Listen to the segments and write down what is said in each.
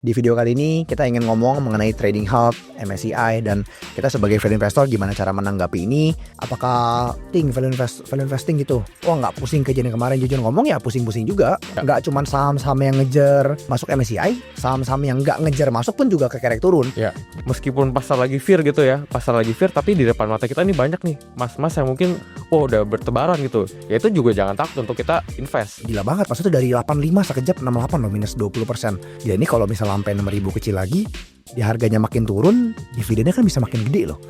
Di video kali ini kita ingin ngomong mengenai trading halt, MSCI, dan kita sebagai value investor gimana cara menanggapi ini. Apakah value investing gitu? Wah, nggak pusing kejadian kemarin, jujur ngomong ya pusing-pusing juga. Nggak cuma saham-saham yang ngejar masuk MSCI, saham-saham yang nggak ngejar masuk pun juga kekerek turun. Ya, meskipun pasar lagi fear gitu ya, tapi di depan mata kita nih banyak nih mas-mas yang mungkin udah bertebaran gitu. Ya itu juga jangan takut untuk kita invest. Gila banget, maksudnya dari 85 sekejap 68 loh, minus 20%. Ya ini kalau misalnya sampai 6.000 kecil lagi, di harganya makin turun, dividennya kan bisa makin gede loh.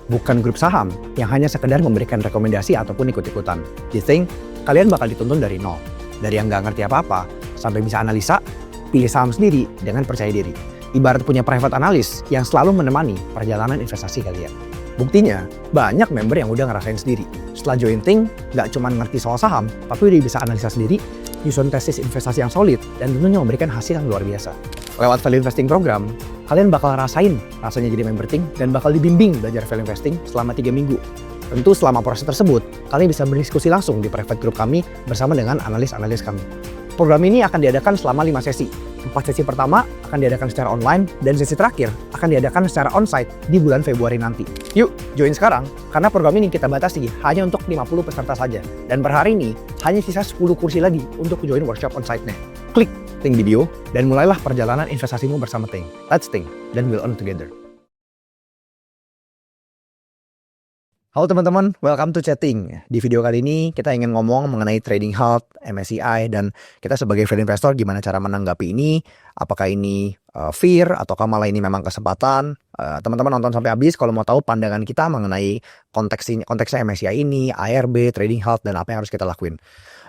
Bukan grup saham yang hanya sekedar memberikan rekomendasi ataupun ikut-ikutan. You think kalian bakal dituntun dari nol, dari yang nggak ngerti apa-apa sampai bisa analisa, pilih saham sendiri dengan percaya diri. Ibarat punya private analyst yang selalu menemani perjalanan investasi kalian. Buktinya, banyak member yang udah ngerasain sendiri. Setelah join Think, nggak cuma ngerti soal saham, tapi udah bisa analisa sendiri, nyusun tesis investasi yang solid, dan tentunya memberikan hasil yang luar biasa. Lewat value investing program, kalian bakal rasain rasanya jadi member Think dan bakal dibimbing belajar value investing selama 3 minggu. Tentu selama proses tersebut, kalian bisa berdiskusi langsung di private group kami bersama dengan analis-analis kami. Program ini akan diadakan selama 5 sesi. 4 sesi pertama akan diadakan secara online dan sesi terakhir akan diadakan secara onsite di bulan Februari nanti. Yuk, join sekarang karena program ini kita batasi hanya untuk 50 peserta saja. Dan per hari ini hanya sisa 10 kursi lagi untuk join workshop onsite-nya. Klik link di bio dan mulailah perjalanan investasimu bersama Think. Let's think, then we'll earn together. Halo teman-teman, welcome to Chatting. Di video kali ini kita ingin ngomong mengenai trading halt, MSCI, dan kita sebagai value investor gimana cara menanggapi ini. Apakah ini fear ataukah malah ini memang kesempatan? Teman-teman nonton sampai habis kalau mau tahu pandangan kita mengenai konteksnya MSCI ini, ARB, trading halt, dan apa yang harus kita lakuin.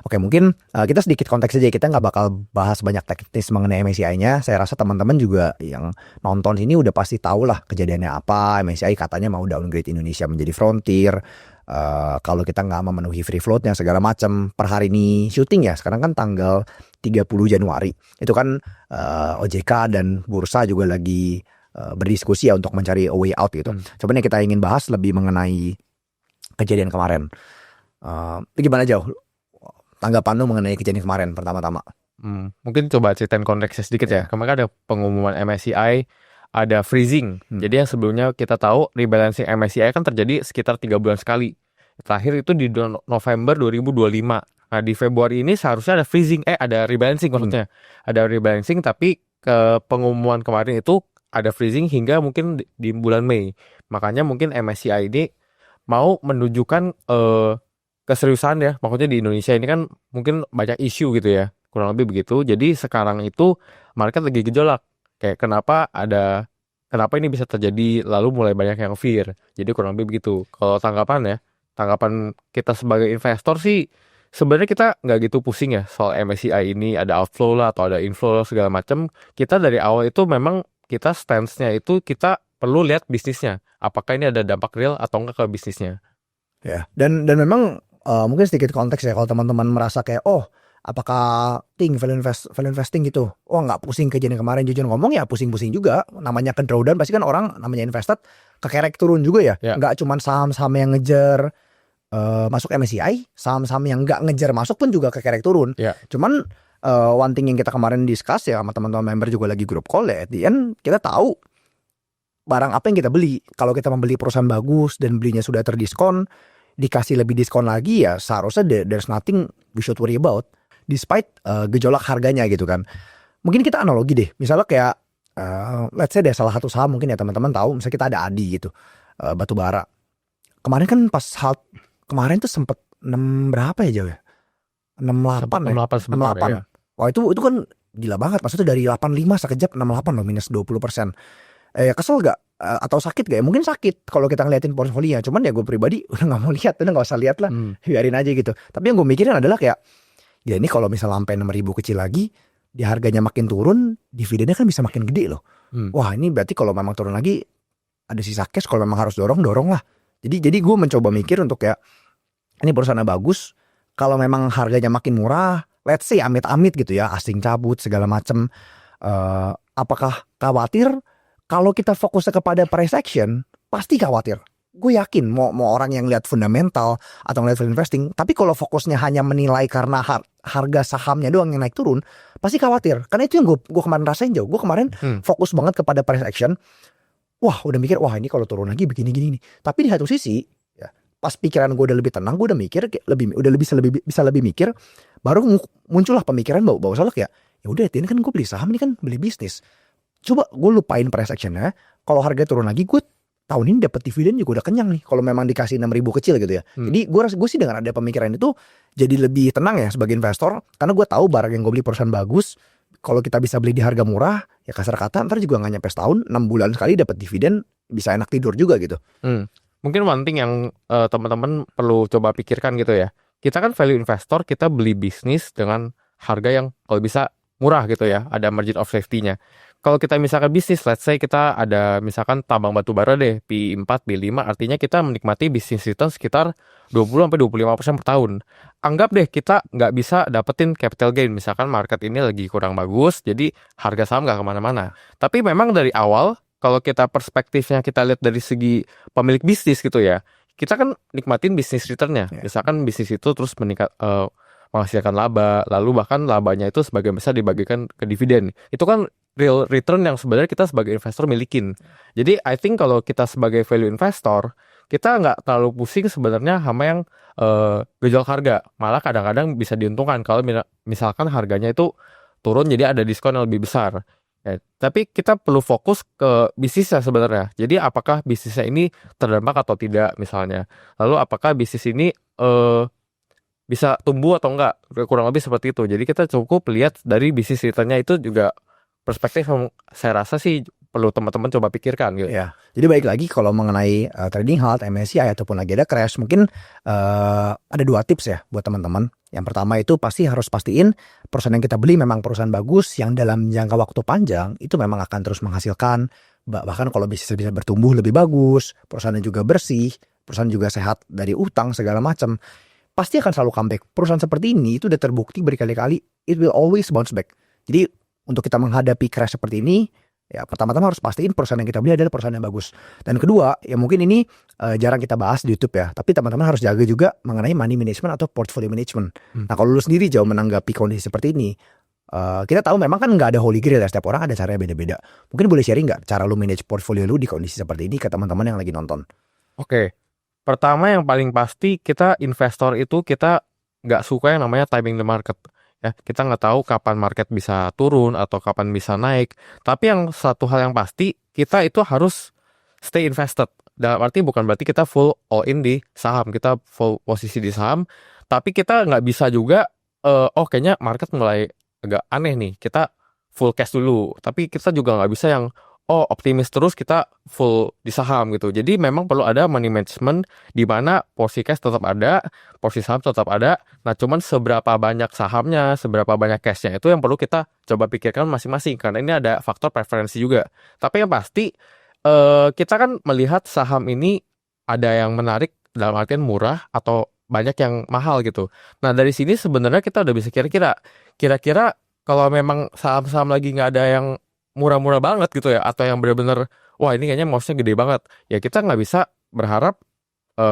Oke, mungkin kita sedikit konteks aja, kita nggak bakal bahas banyak teknis mengenai MSCI-nya. Saya rasa teman-teman juga yang nonton ini udah pasti tahu lah kejadiannya apa. MSCI katanya mau downgrade Indonesia menjadi frontier. Kalau kita nggak memenuhi free float-nya segala macam. Per hari ini syuting ya, sekarang kan tanggal 30 Januari. Itu kan OJK dan Bursa juga lagi berdiskusi ya untuk mencari a way out gitu. Sebenarnya kita ingin bahas lebih mengenai kejadian kemarin. Gimana jauh tanggapan lu mengenai kejadian kemarin pertama-tama? Mungkin coba ceritain konteksnya sedikit ya. Kemarin ada pengumuman MSCI, ada freezing. Jadi yang sebelumnya kita tahu rebalancing MSCI kan terjadi sekitar 3 bulan sekali. Terakhir itu di November 2025. Nah di Februari ini seharusnya ada freezing, ada rebalancing maksudnya. Ada rebalancing tapi ke pengumuman kemarin itu ada freezing hingga mungkin di bulan Mei. Makanya mungkin MSCI ini mau menunjukkan keseriusan ya, maksudnya di Indonesia ini kan mungkin banyak isu gitu ya, kurang lebih begitu. Jadi sekarang itu market lagi gejolak, kayak kenapa ini bisa terjadi, lalu mulai banyak yang fear. Jadi kurang lebih begitu. Kalau tanggapan kita sebagai investor sih, sebenarnya kita nggak gitu pusing ya soal MSCI ini ada outflow lah atau ada inflow segala macam. Kita dari awal itu memang kita stance-nya itu kita perlu lihat bisnisnya, apakah ini ada dampak real atau enggak ke bisnisnya. Ya, dan memang mungkin sedikit konteks ya kalau teman-teman merasa kayak apakah value investing gitu, nggak pusing kejadian kemarin, jujur ngomong ya pusing-pusing juga. Namanya ke drawdown pasti kan orang namanya invested kekerek turun juga ya. Nggak cuma saham-saham yang ngejar masuk MSCI, saham-saham yang nggak ngejar masuk pun juga kekerek turun. Cuman one thing yang kita kemarin discuss ya sama teman-teman member juga lagi grup call ya, at the end kita tahu barang apa yang kita beli. Kalau kita membeli perusahaan bagus dan belinya sudah terdiskon, dikasih lebih diskon lagi ya seharusnya there's nothing we should worry about despite gejolak harganya gitu kan. Mungkin kita analogi deh, misalnya kayak let's say deh salah satu saham mungkin ya teman-teman tahu, misalnya kita ada ADI gitu, batubara. Kemarin kan pas halt kemarin tuh sempet 6 berapa ya jauh ya? 68 ya. Wah itu kan gila banget, maksudnya dari 85 sekejap 68 loh, minus 20%. Kesel gak? Atau sakit gak ya? Mungkin sakit kalau kita ngeliatin portfolio. Cuman ya gue pribadi udah gak mau lihat, udah gak usah lihat lah, biarin aja gitu. Tapi yang gue mikirin adalah kayak, ya ini kalau misalnya sampai 6.000 kecil lagi, di harganya makin turun, dividennya kan bisa makin gede loh. Wah ini berarti kalau memang turun lagi, ada sisa cash, kalau memang harus dorong lah. Jadi gue mencoba mikir untuk kayak, ini perusahaan bagus, kalau memang harganya makin murah, let's say amit-amit gitu ya, asing cabut segala macem, apakah khawatir? Kalau kita fokusnya kepada price action, pasti khawatir. gue yakin mau orang yang lihat fundamental atau ngeliat value investing, tapi kalau fokusnya hanya menilai karena harga sahamnya doang yang naik turun, pasti khawatir. Karena itu yang gue kemarin rasain jauh. Gue kemarin fokus banget kepada price action. Wah, udah mikir, wah ini kalau turun lagi begini-gini nih. Tapi di satu sisi, ya, pas pikiran gue udah lebih tenang, gue udah mikir bisa lebih mikir, baru muncullah pemikiran bahwa soalnya kayak, ya udah ini kan gue beli saham, ini kan beli bisnis. Coba gue lupain price actionnya. Kalau harga turun lagi, gue tahun ini dapat dividen juga udah kenyang nih. Kalau memang dikasih 6.000 kecil gitu ya. Jadi gue sih dengan ada pemikiran itu jadi lebih tenang ya sebagai investor. Karena gue tahu barang yang gue beli perusahaan bagus. Kalau kita bisa beli di harga murah, ya kasar kata ntar juga nggak nyampe setahun, 6 bulan sekali dapat dividen, bisa enak tidur juga gitu. Mungkin one thing yang teman-teman perlu coba pikirkan gitu ya. Kita kan value investor, kita beli bisnis dengan harga yang kalau bisa murah gitu ya. Ada margin of safety-nya. Kalau kita misalkan bisnis, let's say kita ada misalkan tambang batu bara deh, P4, P5, artinya kita menikmati bisnis return sekitar 20-25% per tahun. Anggap deh kita nggak bisa dapetin capital gain, misalkan market ini lagi kurang bagus, jadi harga saham nggak kemana-mana. Tapi memang dari awal, kalau kita perspektifnya kita lihat dari segi pemilik bisnis gitu ya, kita kan nikmatin bisnis return-nya. Misalkan bisnis itu terus menghasilkan laba, lalu bahkan labanya itu sebagian besar dibagikan ke dividen. Itu kan real return yang sebenarnya kita sebagai investor milikin. Jadi I think kalau kita sebagai value investor, kita nggak terlalu pusing sebenarnya sama yang gejolak harga. Malah kadang-kadang bisa diuntungkan kalau misalkan harganya itu turun jadi ada diskon yang lebih besar. Ya, tapi kita perlu fokus ke bisnisnya sebenarnya. Jadi apakah bisnisnya ini terdampak atau tidak misalnya. Lalu apakah bisnis ini bisa tumbuh atau enggak, kurang lebih seperti itu. Jadi kita cukup lihat dari bisnis returnnya itu juga perspektif yang saya rasa sih perlu teman-teman coba pikirkan gitu. Ya, jadi balik lagi kalau mengenai trading halt, MSCI ataupun lagi ada crash, mungkin ada 2 tips ya buat teman-teman. Yang pertama itu pasti harus pastiin perusahaan yang kita beli memang perusahaan bagus yang dalam jangka waktu panjang itu memang akan terus menghasilkan, bahkan kalau bisnis bisa bertumbuh lebih bagus, perusahaannya juga bersih, perusahaan juga sehat dari utang segala macam. Pasti akan selalu comeback. Perusahaan seperti ini itu udah terbukti berkali-kali, it will always bounce back. Jadi untuk kita menghadapi crash seperti ini, ya pertama-tama harus pastiin perusahaan yang kita beli adalah perusahaan yang bagus. Dan kedua, ya mungkin ini jarang kita bahas di YouTube ya, tapi teman-teman harus jaga juga mengenai money management atau portfolio management. Nah kalau lu sendiri jauh menanggapi kondisi seperti ini, kita tahu memang kan nggak ada holy grail ya, setiap orang ada caranya beda-beda. Mungkin boleh sharing nggak cara lu manage portfolio lu di kondisi seperti ini ke teman-teman yang lagi nonton? Oke. Pertama yang paling pasti kita investor itu kita nggak suka yang namanya timing the market. Ya, kita nggak tahu kapan market bisa turun atau kapan bisa naik. Tapi yang satu hal yang pasti kita itu harus stay invested. Dalam arti bukan berarti kita full all in di saham, kita full posisi di saham. Tapi kita nggak bisa juga, kayaknya market mulai agak aneh nih, kita full cash dulu. Tapi kita juga nggak bisa yang optimis terus kita full di saham gitu. Jadi memang perlu ada money management di mana porsi cash tetap ada, porsi saham tetap ada. Nah, cuman seberapa banyak sahamnya, seberapa banyak cashnya itu yang perlu kita coba pikirkan masing-masing karena ini ada faktor preferensi juga. Tapi yang pasti kita kan melihat saham ini ada yang menarik dalam artian murah atau banyak yang mahal gitu. Nah, dari sini sebenarnya kita udah bisa kira-kira kalau memang saham-saham lagi nggak ada yang murah-murah banget gitu ya, atau yang benar-benar wah ini kayaknya mosnya gede banget, ya kita nggak bisa berharap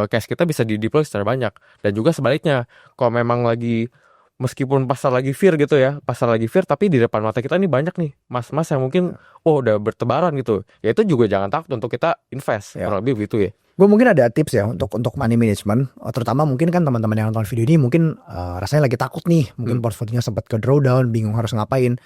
cash kita bisa di-deploy secara banyak. Dan juga sebaliknya, kalau memang lagi meskipun pasar lagi fear gitu ya, tapi di depan mata kita nih banyak nih mas-mas yang mungkin udah bertebaran gitu, ya itu juga jangan takut untuk kita invest, kurang lebih begitu ya. Gue mungkin ada tips ya untuk money management, terutama mungkin kan teman-teman yang nonton video ini mungkin rasanya lagi takut nih, mungkin portfolionya sempat ke drawdown, bingung harus ngapain.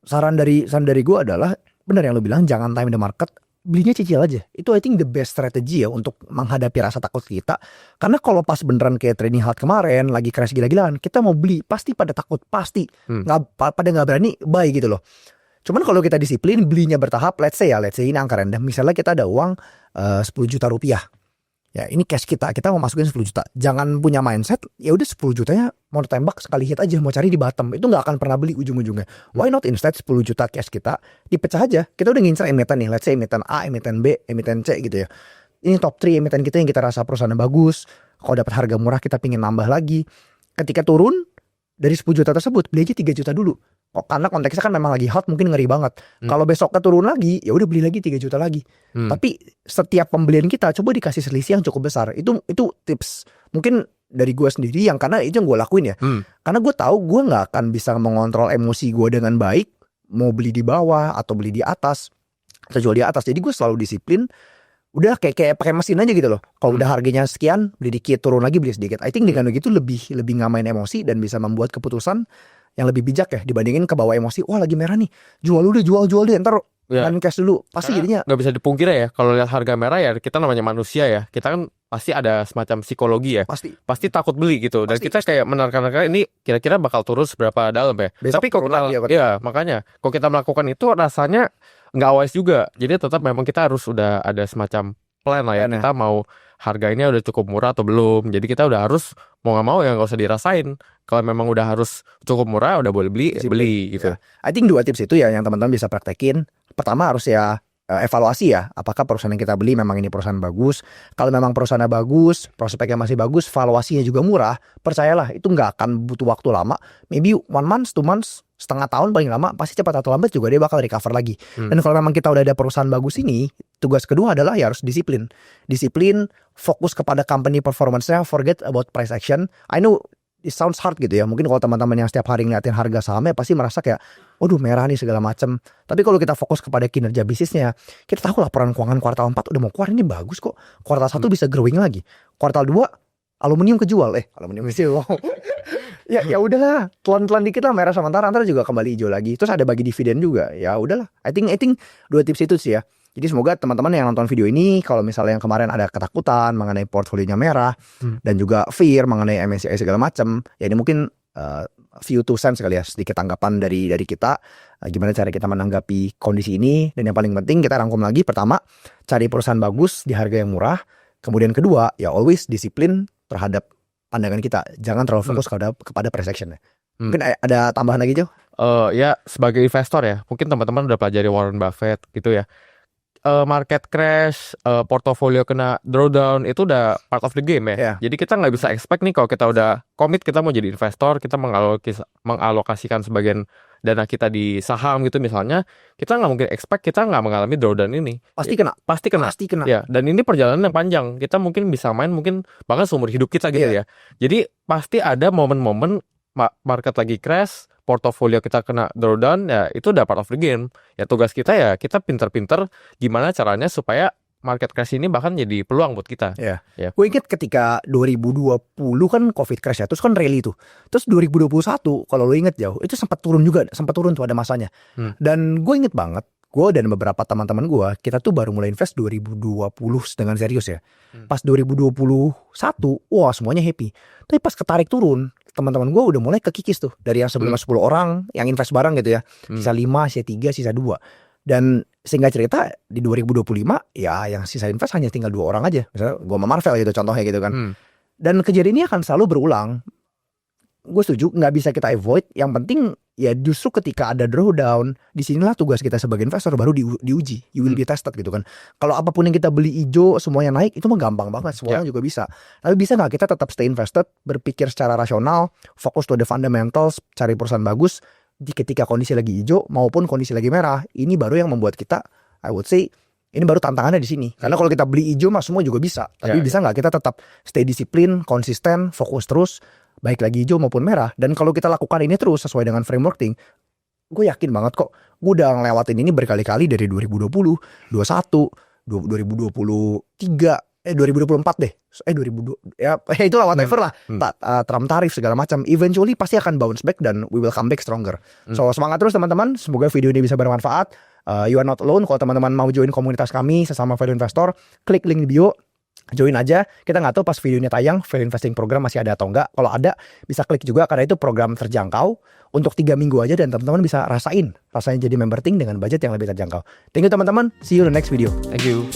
Saran dari gue adalah benar yang lo bilang, jangan time the market, belinya cicil aja. Itu I think the best strategy ya untuk menghadapi rasa takut kita. Karena kalau pas beneran kayak trading halt kemarin lagi crash gila-gilaan, kita mau beli pasti pada takut, pasti pada nggak berani buy gitu loh. Cuman kalau kita disiplin belinya bertahap, let's say ini angka rendah, misalnya kita ada uang 10 juta rupiah. Ya ini cash kita mau masukin 10 juta. Jangan punya mindset, ya udah 10 jutanya mau tembak sekali hit aja, mau cari di bottom. Itu gak akan pernah beli ujung-ujungnya. Why not instead 10 juta cash kita dipecah aja. Kita udah ngincer emiten nih, let's say emiten A, emiten B, emiten C gitu ya. Ini top 3 emiten kita yang kita rasa perusahaannya bagus. Kalau dapat harga murah kita pingin nambah lagi. Ketika turun dari 10 juta tersebut, beli aja 3 juta dulu. karena konteksnya kan memang lagi hot, mungkin ngeri banget. Kalau besoknya turun lagi, ya udah beli lagi 3 juta lagi. Tapi setiap pembelian kita coba dikasih selisih yang cukup besar. Itu tips mungkin dari gue sendiri, yang karena itu yang gue lakuin ya. Karena gue tahu gue nggak akan bisa mengontrol emosi gue dengan baik, mau beli di bawah atau beli di atas atau jual di atas. Jadi gue selalu disiplin. Udah kayak pakai mesin aja gitu loh. Kalau udah harganya sekian, beli dikit, turun lagi beli sedikit. I think dengan begitu lebih ngamain emosi dan bisa membuat keputusan yang lebih bijak ya, dibandingin ke bawah emosi. Wah lagi merah nih, jual deh, ntar kan cash dulu. Pasti jadinya nggak bisa dipungkiri ya, kalau lihat harga merah ya, kita namanya manusia ya, kita kan pasti ada semacam psikologi ya, pasti takut beli gitu. Dan kita kayak menerka-nerka ini kira-kira bakal turun seberapa dalam ya. Besok Tapi kalau kita ya makanya kalau kita melakukan itu rasanya nggak wise juga. Jadi tetap memang kita harus udah ada semacam plan lah ya, kita mau harganya udah cukup murah atau belum. Jadi kita udah harus mau nggak mau ya nggak usah dirasain. Kalau memang udah harus cukup murah, udah boleh beli gitu. I think 2 tips itu ya yang teman-teman bisa praktekin. Pertama harus ya evaluasi ya, apakah perusahaan yang kita beli memang ini perusahaan bagus. Kalau memang perusahaannya bagus, prospeknya masih bagus, valuasinya juga murah, percayalah itu nggak akan butuh waktu lama. Maybe 1 month, 2 months, setengah tahun paling lama, pasti cepat atau lambat juga dia bakal recover lagi. Dan kalau memang kita udah ada perusahaan bagus ini, tugas kedua adalah ya harus disiplin. Disiplin, fokus kepada company performance-nya, forget about price action. I know it sounds hard gitu ya. Mungkin kalau teman-teman yang setiap hari ngeliatin harga sahamnya pasti merasa kayak, waduh merah nih segala macam. Tapi kalau kita fokus kepada kinerja bisnisnya, kita tahu laporan keuangan kuartal 4 udah mau keluar, ini bagus kok. Kuartal 1 bisa growing lagi. Kuartal 2 aluminium kejual. Aluminium kejual. ya udahlah, telan-telan dikit lah merah sementara, antara juga kembali hijau lagi. Terus ada bagi dividen juga. Ya udahlah. I think 2 tips itu sih ya. Jadi semoga teman-teman yang nonton video ini, kalau misalnya yang kemarin ada ketakutan mengenai portfolionya merah dan juga fear mengenai MSCI segala macam, ya ini mungkin few two cents kali ya, sedikit tanggapan dari kita, gimana cara kita menanggapi kondisi ini. Dan yang paling penting kita rangkum lagi, pertama cari perusahaan bagus di harga yang murah. Kemudian kedua ya always disiplin terhadap pandangan kita, jangan terlalu fokus kepada price action ya. Mungkin ada tambahan lagi Jo? Ya sebagai investor ya, mungkin teman-teman udah pelajari Warren Buffett gitu ya. Market crash, portofolio kena drawdown, itu udah part of the game ya. Jadi kita nggak bisa expect nih kalau kita udah komit kita mau jadi investor, kita mengalokasikan sebagian dana kita di saham gitu misalnya, kita nggak mungkin expect kita nggak mengalami drawdown ini. Pasti kena. Ya, dan ini perjalanan yang panjang. Kita mungkin bisa main mungkin bahkan seumur hidup kita gitu ya. Jadi pasti ada momen-momen market lagi crash, portofolio kita kena drawdown, ya itu udah part of the game. Ya tugas kita ya kita pinter-pinter gimana caranya supaya market crash ini bahkan jadi peluang buat kita. Gue inget ketika 2020 kan COVID crash ya, terus kan rally tuh. Terus 2021 kalau lo inget jauh, itu sempat turun tuh ada masanya. Dan gue inget banget, gue dan beberapa teman-teman gue, kita tuh baru mulai invest 2020 dengan serius ya. Pas 2021, wah semuanya happy. Tapi pas ketarik turun, teman-teman gue udah mulai kekikis tuh. Dari yang sebelumnya 10 orang yang invest bareng gitu ya. Sisa 5, sisa 3, sisa 2. Dan sehingga cerita di 2025 ya yang sisa invest hanya tinggal 2 orang aja. Misalnya gue sama Marvel gitu contohnya gitu kan. Dan kejadian ini akan selalu berulang. Gue setuju, nggak bisa kita avoid. Yang penting ya justru ketika ada drawdown, disinilah tugas kita sebagai investor baru diuji. You will be tested gitu kan. Kalau apapun yang kita beli hijau semuanya naik, itu mah gampang banget, semuanya juga bisa. Tapi bisa nggak kita tetap stay invested, berpikir secara rasional, fokus to the fundamentals, cari perusahaan bagus di ketika kondisi lagi hijau maupun kondisi lagi merah. Ini baru yang membuat kita, I would say, ini baru tantangannya di sini. Karena kalau kita beli hijau mah semua juga bisa. Tapi bisa nggak kita tetap stay disiplin, konsisten, fokus terus, baik lagi hijau maupun merah. Dan kalau kita lakukan ini terus sesuai dengan framework thing, gue yakin banget kok, gue udah ngelewatin ini berkali-kali dari 2020, 21, 2023, 2024 deh. 2020 ya itulah whatever lah. Trump tarif segala macam. Eventually pasti akan bounce back dan we will come back stronger. So semangat terus teman-teman. Semoga video ini bisa bermanfaat. You are not alone. Kalau teman-teman mau join komunitas kami sesama value investor, klik link di bio. Join aja. Kita nggak tahu pas video ini tayang value investing program masih ada atau enggak. Kalau ada bisa klik juga karena itu program terjangkau untuk 3 minggu aja dan teman-teman bisa rasanya jadi member Ting dengan budget yang lebih terjangkau. Thank you teman-teman. See you in the next video. Thank you.